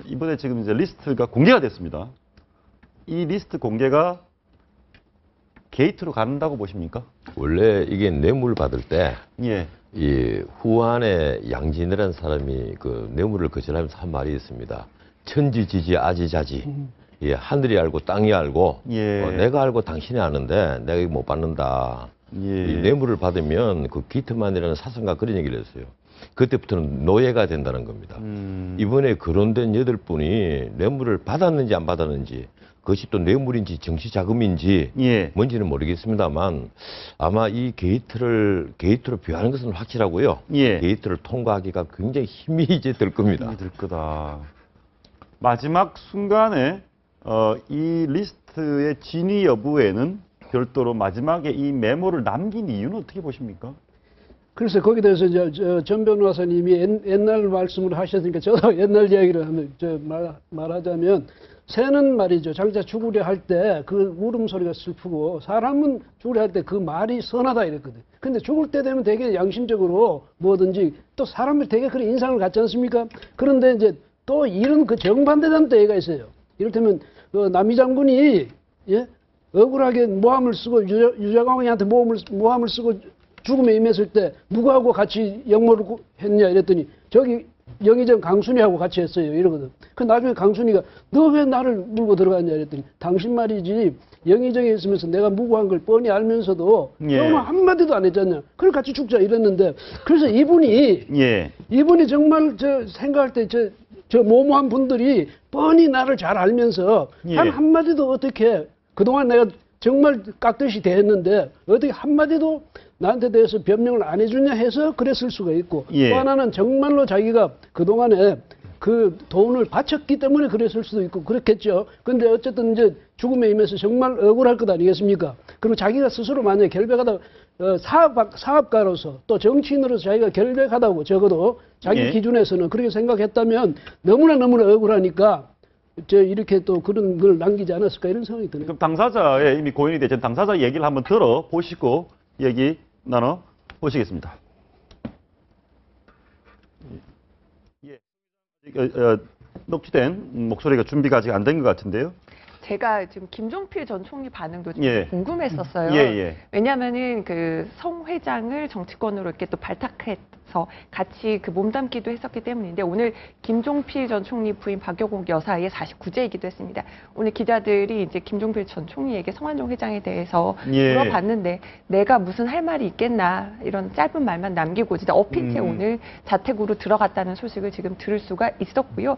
이번에 지금 이제 리스트가 공개가 됐습니다. 이 리스트 공개가 게이트로 간다고 보십니까? 원래 이게 뇌물 받을 때, 예. 이 후안에 양진이라는 사람이 그 뇌물을 거절하면서 한 말이 있습니다. 천지지지 아지자지. 예, 하늘이 알고 땅이 알고, 예. 내가 알고 당신이 아는데 내가 이거 못 받는다. 예. 이 뇌물을 받으면 그 기트만이라는 사상가 그런 얘기를 했어요. 그때부터는 노예가 된다는 겁니다. 이번에 거론된 8분이 뇌물을 받았는지 안 받았는지, 그것이 또 뇌물인지 정치자금인지 예. 뭔지는 모르겠습니다만 아마 이 게이트로 비하는 것은 확실하고요. 예. 게이트를 통과하기가 굉장히 힘이 이제 들 겁니다. 힘이 들 거다. 마지막 순간에 이 리스트의 진위 여부에는 별도로 마지막에 이 메모를 남긴 이유는 어떻게 보십니까? 글쎄 거기에 대해서 전 변호사님이 옛날 말씀을 하셨으니까 저도 옛날 이야기를 하면 말하자면 새는 말이죠. 장자 죽으려 할 때 그 울음소리가 슬프고 사람은 죽으려 할 때 그 말이 선하다 이랬거든. 근데 죽을 때 되면 되게 양심적으로 뭐든지 또 사람들이 되게 그런 인상을 갖지 않습니까? 그런데 이제 또 이런 그 정반대된 때가 있어요. 이를테면 남이 장군이 예? 억울하게 모함을 쓰고 유자광이한테 모함을 쓰고 죽음에 임했을 때 누구하고 같이 역모를 했냐 이랬더니 저기 영의정 강순이하고 같이 했어요 이러거든. 그 나중에 강순이가 너 왜 나를 물고 들어갔냐 이랬더니 당신 말이지 영의정에 있으면서 내가 무고한 걸 뻔히 알면서도 너는 한마디도 안 했잖냐. 그걸 같이 죽자 이랬는데 그래서 이분이 정말 저 생각할 때 저 모모한 분들이 뻔히 나를 잘 알면서 단 한마디도 어떻게 그동안 내가 정말 깍듯이 대했는데 어떻게 한마디도 나한테 대해서 변명을 안 해주냐 해서 그랬을 수가 있고 또 하나는 정말로 자기가 그동안에 그 돈을 바쳤기 때문에 그랬을 수도 있고 그렇겠죠. 근데 어쨌든 이제 죽음에 임해서 정말 억울할 것 아니겠습니까? 그리고 자기가 스스로 만약에 결백하다 사업가로서 또 정치인으로서 자기가 결백하다고 적어도 자기 기준에서는 그렇게 생각했다면 너무나 억울하니까 이렇게 또 그런 걸 남기지 않았을까 이런 생각이 드네요. 그럼 당사자의 이미 고인이 되신 당사자 얘기를 한번 들어보시고 얘기 나눠보시겠습니다. 녹취된 목소리가 준비가 아직 안 된 것 같은데요. 제가 지금 김종필 전 총리 반응도 좀 궁금했었어요. 왜냐하면은 그 성 회장을 정치권으로 이렇게 또 발탁해서 같이 그 몸담기도 했었기 때문인데 오늘 김종필 전 총리 부인 박여공 여사의 49제이기도 했습니다. 오늘 기자들이 이제 김종필 전 총리에게 성완종 회장에 대해서 물어봤는데 내가 무슨 할 말이 있겠나 이런 짧은 말만 남기고 진짜 엎인 채 오늘 자택으로 들어갔다는 소식을 지금 들을 수가 있었고요.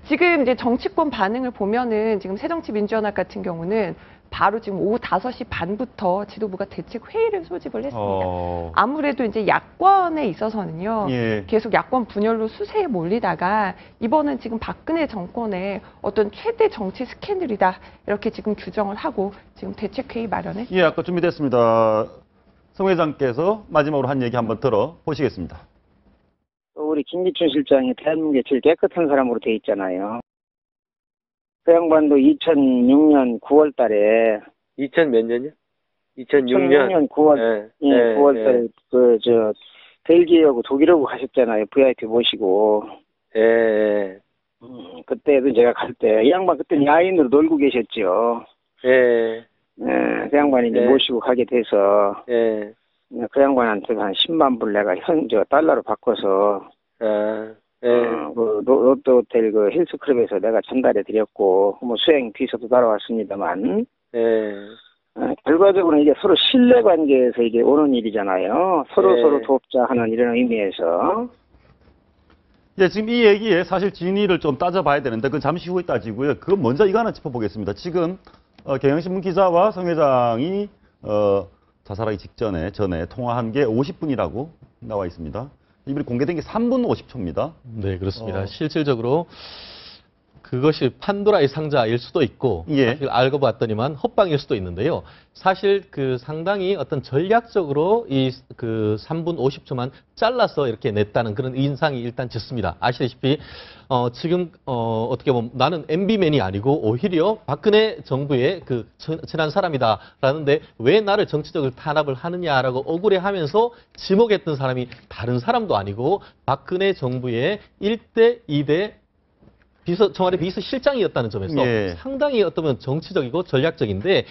지금 이제 정치권 반응을 보면은 지금 새정치민주연합 같은 경우는 바로 지금 오후 5시 반부터 지도부가 대책 회의를 소집을 했습니다. 아무래도 이제 야권에 있어서는요. 계속 야권 분열로 수세에 몰리다가 이번은 지금 박근혜 정권의 어떤 최대 정치 스캔들이다. 이렇게 지금 규정을 하고 지금 대책 회의 마련에 아까 준비됐습니다. 성 회장께서 마지막으로 한 얘기 한번 들어보시겠습니다. 우리 김기춘 실장이 대한민국의 제일 깨끗한 사람으로 돼 있잖아요. 그 양반도 2006년 9월 달에 2000 몇 년이요? 2006년 9월 9월 달에 벨기에하고 독일하고 가셨잖아요. VIP 모시고. 그때도 제가 갈 때 이 양반 그때는 야인으로 놀고 계셨죠. 그 양반이 이제 모시고 가게 돼서 그 양반한테 한 10만 불 내가 달러로 바꿔서 그 롯데호텔 그 힐스클럽에서 내가 전달해 드렸고 뭐 수행 비서도 따라왔습니다만 결과적으로는 이게 서로 신뢰관계에서 이게 오는 일이잖아요. 서로 돕자 하는 이런 의미에서. 지금 이 얘기에 사실 진위를 좀 따져봐야 되는데 그건 잠시 후에 따지고요. 그건 먼저 이거 하나 짚어보겠습니다. 지금 경향신문 기자와 성 회장이 자살하기 전에 통화한 게 50분이라고 나와 있습니다. 이번에 공개된 게 3분 50초입니다. 네, 그렇습니다. 실질적으로 그것이 판도라의 상자일 수도 있고 사실 알고 봤더니만 헛방일 수도 있는데요. 사실 그 상당히 어떤 전략적으로 이 그 3분 50초만 잘라서 이렇게 냈다는 그런 인상이 일단 졌습니다. 아시다시피 지금 어떻게 보면 나는 MB맨이 아니고 오히려 박근혜 정부의 그 친한 사람이다라는데 왜 나를 정치적으로 탄압을 하느냐라고 억울해하면서 지목했던 사람이 다른 사람도 아니고 박근혜 정부의 1대 2대 청와대 비서실장이었다는 점에서 예. 상당히 어떠면 정치적이고 전략적인데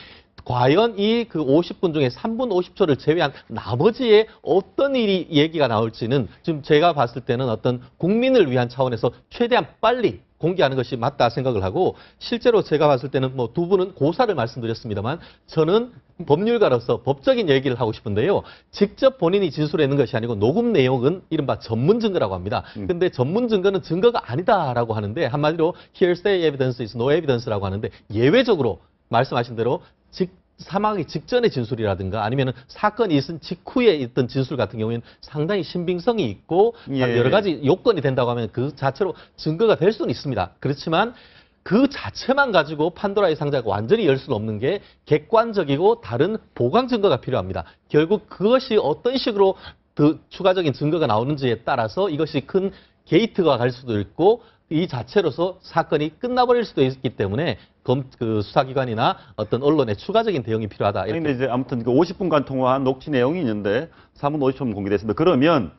과연 이 그 50분 중에 3분 50초를 제외한 나머지에 어떤 일이 얘기가 나올지는 지금 제가 봤을 때는 어떤 국민을 위한 차원에서 최대한 빨리 공개하는 것이 맞다 생각을 하고 실제로 제가 봤을 때는 뭐 두 분은 고사를 말씀드렸습니다만 저는 법률가로서 법적인 얘기를 하고 싶은데요. 직접 본인이 진술했는 것이 아니고 녹음 내용은 이른바 전문 증거라고 합니다. 근데 전문 증거는 증거가 아니다라고 하는데 한마디로 hearsay evidence is no evidence라고 하는데 예외적으로 말씀하신 대로 사망하기 직전의 진술이라든가 아니면 사건이 있은 직후에 있던 진술 같은 경우에는 상당히 신빙성이 있고 여러 가지 요건이 된다고 하면 그 자체로 증거가 될 수는 있습니다. 그렇지만 그 자체만 가지고 판도라의 상자가 완전히 열 수는 없는 게 객관적이고 다른 보강 증거가 필요합니다. 결국 그것이 어떤 식으로 더 추가적인 증거가 나오는지에 따라서 이것이 큰 게이트가 갈 수도 있고 이 자체로서 사건이 끝나버릴 수도 있기 때문에 그 수사기관이나 어떤 언론의 추가적인 대응이 필요하다. 그런데 이제 아무튼 그 50분간 통화한 녹취 내용이 있는데 3분 50초면 공개됐습니다. 그러면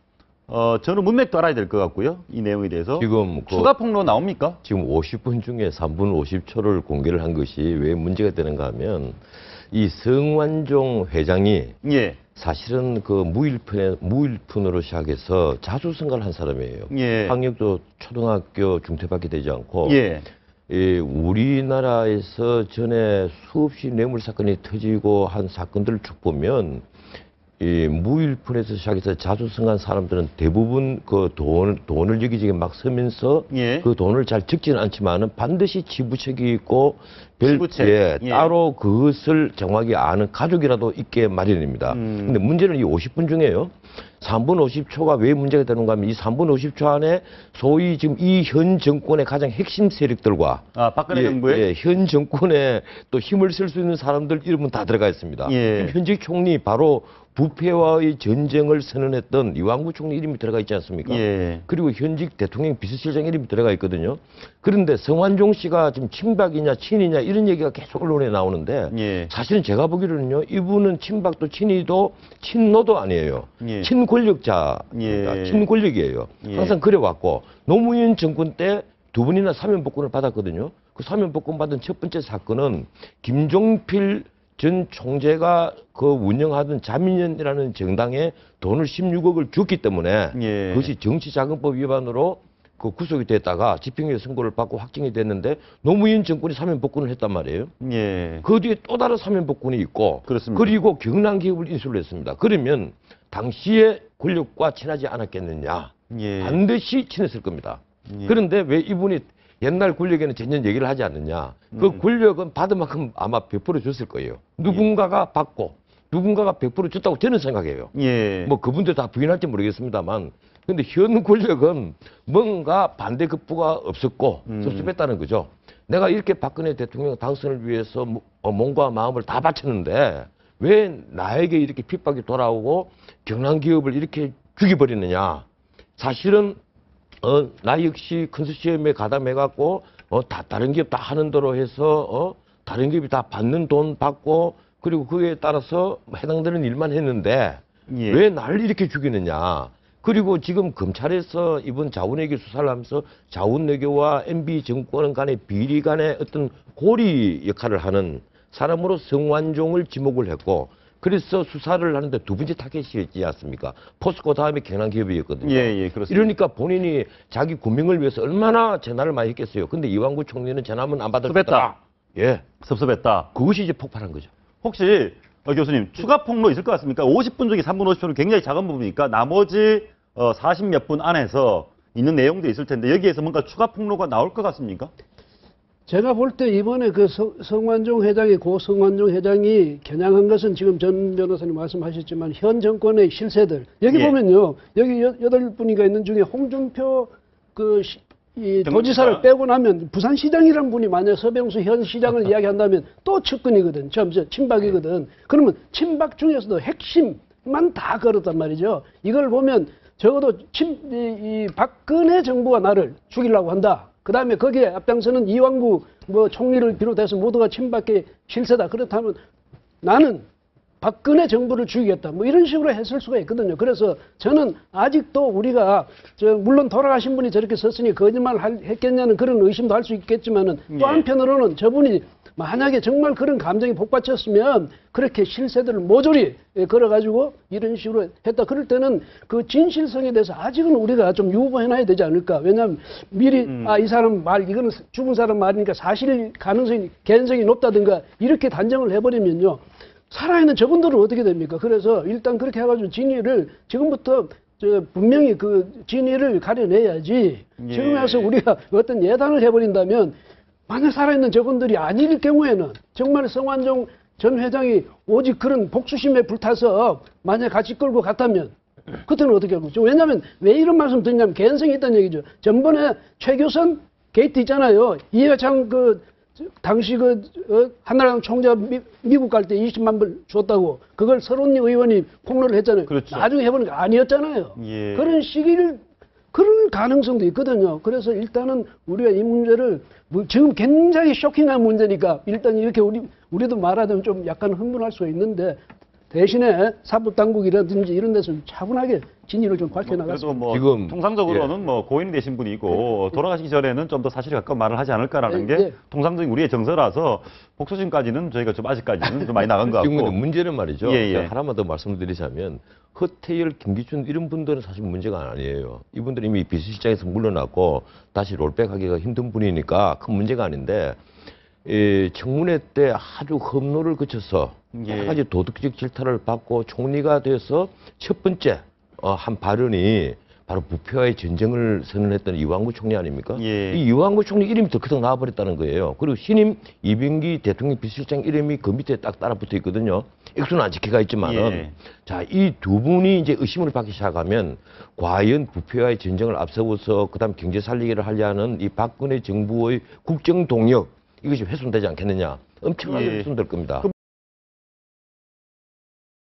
저는 문맥도 알아야 될 것 같고요. 이 내용에 대해서. 지금 추가 폭로 나옵니까? 지금 50분 중에 3분 50초를 공개를 한 것이 왜 문제가 되는가 하면 이 성완종 회장이 예. 사실은 그 무일푼으로 시작해서 자수성가를 한 사람이에요. 예. 학력도 초등학교 중퇴밖에 되지 않고 예. 우리나라에서 전에 수없이 뇌물 사건이 터지고 한 사건들을 쭉 보면 이 무일푼에서 시작해서 자수성가한 사람들은 대부분 그 돈을 여기저기 막 쓰면서 예. 그 돈을 잘 적지는 않지만은 반드시 지부책이 있고 지부책. 예. 따로 그것을 정확히 아는 가족이라도 있게 마련입니다. 근데 문제는 이 50분 중에요. 3분 50초가 왜 문제가 되는가 하면 이 3분 50초 안에 소위 지금 이 현 정권의 가장 핵심 세력들과 박근혜 정부의 현 정권에 또 힘을 쓸 수 있는 사람들 이름은 다 들어가 있습니다. 예. 현직 총리 바로 부패와의 전쟁을 선언했던 이완구 총리 이름이 들어가 있지 않습니까? 예. 그리고 현직 대통령 비서실장 이름이 들어가 있거든요. 그런데 성완종 씨가 지금 친박이냐 친이냐 이런 얘기가 계속 언론에 나오는데 예. 사실은 제가 보기로는요. 이분은 친박도 친이도 친노도 아니에요. 예. 친권력자입니다. 예. 친권력이에요. 예. 항상 그래왔고 노무현 정권 때 2번이나 사면복권을 받았거든요. 그 사면복권 받은 첫 번째 사건은 김종필 전 총재가 그 운영하던 자민련이라는 정당에 돈을 16억을 줬기 때문에 예. 그것이 정치자금법 위반으로 그 구속이 됐다가 집행유예 선고를 받고 확정이 됐는데 노무현 정권이 사면복권을 했단 말이에요. 예. 그 뒤에 또 다른 사면복권이 있고 그렇습니다. 그리고 경남기업을 인수를 했습니다. 그러면 당시에 권력과 친하지 않았겠느냐. 예. 반드시 친했을 겁니다. 예. 그런데 왜 이분이 옛날 권력에는 전혀 얘기를 하지 않느냐. 그 권력은 받은 만큼 아마 100% 줬을 거예요. 누군가가 받고 누군가가 100% 줬다고 저는 생각해요. 예. 뭐 그분들 다 부인할지 모르겠습니다만 근데 현 권력은 뭔가 반대급부가 없었고 섭섭했다는 거죠. 내가 이렇게 박근혜 대통령 당선을 위해서 몸과 마음을 다 바쳤는데 왜 나에게 이렇게 핍박이 돌아오고 경남기업을 이렇게 죽여버리느냐. 사실은 나 역시 컨소시엄에 가담해갖고 다른 기업 다 하는 대로 해서 다른 기업이 다 받는 돈 받고 그리고 그에 따라서 해당되는 일만 했는데 예. 왜 나를 이렇게 죽이느냐. 그리고 지금 검찰에서 이번 자운외교 수사를 하면서 자운외교와 MB 정권 간의 비리 간의 어떤 고리 역할을 하는 사람으로 성완종을 지목을 했고 그래서 수사를 하는데 두 번째 타겟이었지 않습니까? 포스코 다음에 경남기업이었거든요. 예, 그렇습니다. 이러니까 본인이 자기 구명을 위해서 얼마나 전화를 많이 했겠어요. 근데 이완구 총리는 전화만 안 받았다. 예. 섭섭했다. 그것이 이제 폭발한 거죠. 혹시 교수님 추가 폭로 있을 것 같습니까? 50분 중에 3분 50초는 굉장히 작은 부분이니까 나머지 40몇 분 안에서 있는 내용도 있을 텐데 여기에서 뭔가 추가 폭로가 나올 것 같습니까? 제가 볼 때 이번에 그 성완종 회장이 성완종 회장이 겨냥한 것은 지금 전 변호사님 말씀하셨지만 현 정권의 실세들 여기 예. 보면요 여기 8분이가 있는 중에 홍준표 이 도지사를 빼고 나면 부산시장이란 분이 만약 서병수 현 시장을 이야기한다면 또 측근이거든. 친박이거든. 그러면 친박 중에서도 핵심만 다 걸었단 말이죠. 이걸 보면 적어도 이 박근혜 정부가 나를 죽이려고 한다. 그 다음에 거기에 앞장서는 이완구 총리를 비롯해서 모두가 친박계 실세다. 그렇다면 나는 박근혜 정부를 죽이겠다. 뭐 이런 식으로 했을 수가 있거든요. 그래서 저는 아직도 우리가 물론 돌아가신 분이 저렇게 썼으니 거짓말 했겠냐는 그런 의심도 할 수 있겠지만은 또 한편으로는 저분이 만약에 정말 그런 감정이 복받쳤으면 그렇게 실세들을 모조리 걸어가지고 이런 식으로 했다. 그럴 때는 그 진실성에 대해서 아직은 우리가 좀 유보해놔야 되지 않을까. 왜냐하면 미리 이 사람 말 이거는 죽은 사람 말이니까 사실 가능성이 개연성이 높다든가 이렇게 단정을 해버리면요. 살아있는 저분들은 어떻게 됩니까? 그래서 일단 그렇게 해가지고 진위를 지금부터 분명히 그 진위를 가려내야지. 지금 와서 우리가 어떤 예단을 해버린다면 만약 살아있는 저분들이 아닐 경우에는 정말 성완종 전 회장이 오직 그런 복수심에 불타서 만약 같이 끌고 갔다면 그때는 어떻게 하겠죠? 왜냐하면 왜 이런 말씀 드리냐면 개연성이 있다는 얘기죠. 전번에 최교선 게이트 있잖아요. 이해창 당시 한나라당 총재가 미국 갈 때 20만 불 줬다고 그걸 설원리 의원이 폭로를 했잖아요. 그렇죠. 나중에 해보니까 아니었잖아요. 그런 시기를 그럴 가능성도 있거든요. 그래서 일단은 우리가 이 문제를 지금 굉장히 쇼킹한 문제니까 일단 이렇게 우리도 말하자면 좀 약간 흥분할 수가 있는데 대신에 사법당국이라든지 이런 데서 차분하게 진위를 좀 밝혀나갔습니다. 그래도 지금 통상적으로는 고인이 되신 분이고 돌아가시기 전에는 좀 더 사실에 가까운 말을 하지 않을까라는 게 통상적인 우리의 정서라서 복수심까지는 저희가 좀 아직까지는 좀 많이 나간 것 같고. 지금 문제는 말이죠. 하나만 더 말씀드리자면 허태열, 김기춘 이런 분들은 사실 문제가 아니에요. 이분들은 이미 비서실장에서 물러났고 다시 롤백하기가 힘든 분이니까 큰 문제가 아닌데 청문회 때 아주 험로를 거쳐서 여러 가지 도덕적 질타를 받고 총리가 돼서 첫 번째 한 발언이 바로 부패와의 전쟁을 선언했던 이완구 총리 아닙니까? 이 이완구 총리 이름이 덜커덕 나와버렸다는 거예요. 그리고 신임 이병기 대통령 비서실장 이름이 그 밑에 딱 따라붙어 있거든요. 액수는 안 지켜가 있지만은 자, 이 두 분이 이제 의심을 받기 시작하면 과연 부패와의 전쟁을 앞세워서 그다음 경제 살리기를 하려는 이 박근혜 정부의 국정 동력 이것이 훼손되지 않겠느냐. 엄청나게 훼손될 겁니다.